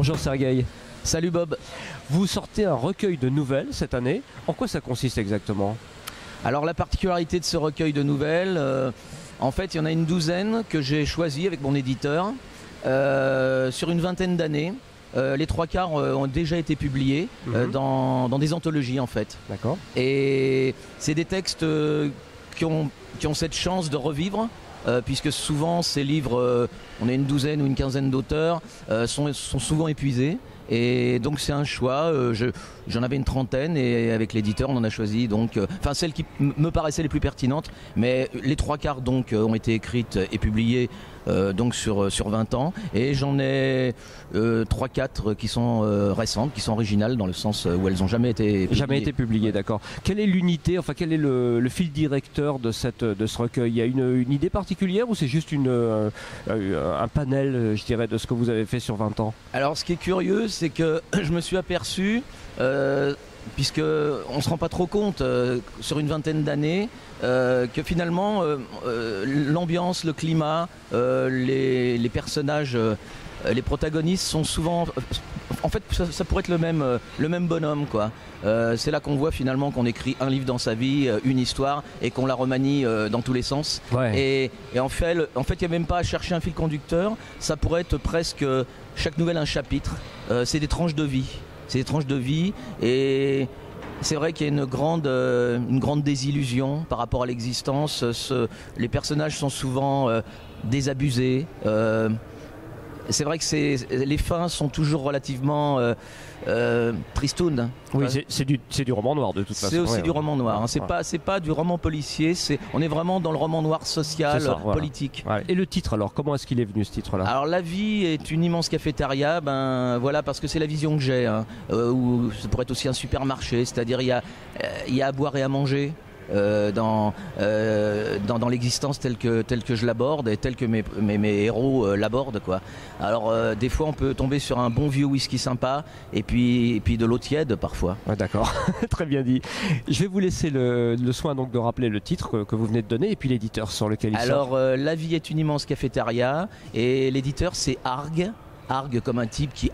Bonjour Sergueï. Salut Bob. Vous sortez un recueil de nouvelles cette année. En quoi ça consiste exactement? Alors la particularité de ce recueil de nouvelles, en fait il y en a une douzaine que j'ai choisi avec mon éditeur sur une vingtaine d'années. Les trois quarts ont déjà été publiés dans des anthologies en fait. D'accord. Et c'est des textes qui ont cette chance de revivre. Puisque souvent ces livres, on a une douzaine ou une quinzaine d'auteurs, sont souvent épuisés. Et donc c'est un choix, j'en avais une trentaine et avec l'éditeur on en a choisi donc, celles qui me paraissaient les plus pertinentes, mais les trois quarts donc ont été écrites et publiées donc sur 20 ans, et j'en ai 3-4 qui sont récentes, qui sont originales dans le sens où elles n'ont jamais été publiées. Jamais été publiées, d'accord. Quelle est l'unité, enfin quel est le fil directeur de ce recueil? Il y a une idée particulière ou c'est juste un panel, je dirais, de ce que vous avez fait sur 20 ans? Alors ce qui est curieux, c'est que je me suis aperçu, puisque on ne se rend pas trop compte sur une vingtaine d'années, que finalement l'ambiance, le climat, les personnages, les protagonistes sont souvent... En fait, ça pourrait être le même bonhomme, quoi. C'est là qu'on voit finalement qu'on écrit un livre dans sa vie, une histoire, et qu'on la remanie dans tous les sens. Ouais. Et en fait, il n'y a même pas à chercher un fil conducteur. Ça pourrait être presque chaque nouvelle un chapitre. C'est des tranches de vie. C'est des tranches de vie, et c'est vrai qu'il y a une grande désillusion par rapport à l'existence. Les personnages sont souvent désabusés. C'est vrai que les fins sont toujours relativement tristounes. Oui, c'est du roman noir de toute façon. C'est aussi du ouais. roman noir. Hein. C'est pas du roman policier. On est vraiment dans le roman noir social, politique. Voilà. Et le titre alors, comment est-ce qu'il est venu ce titre-là? Alors la vie est une immense cafétéria. Voilà, parce que c'est la vision que j'ai. Hein, où ça pourrait être aussi un supermarché. C'est-à-dire il y a à boire et à manger. Dans l'existence telle que je l'aborde et telle que mes héros l'abordent, quoi. Alors des fois on peut tomber sur un bon vieux whisky sympa et puis de l'eau tiède parfois. Ouais, d'accord, très bien dit. Je vais vous laisser le soin donc de rappeler le titre que vous venez de donner et puis l'éditeur sur lequel il sort. Alors La vie est une immense cafétéria et l'éditeur c'est Arg. Arg comme un type qui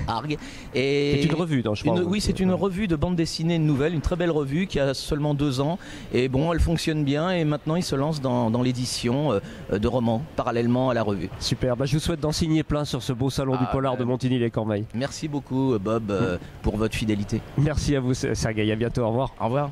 argue. C'est une revue, non, je crois. Oui, c'est une revue de bande dessinée nouvelle, une très belle revue qui a seulement 2 ans. Et bon, elle fonctionne bien et maintenant il se lance dans l'édition de romans parallèlement à la revue. Super, je vous souhaite d'en signer plein sur ce beau salon du polar de Montigny-les-Cormeilles. Merci beaucoup Bob pour votre fidélité. Merci à vous Sergueï, à bientôt, au revoir. Au revoir.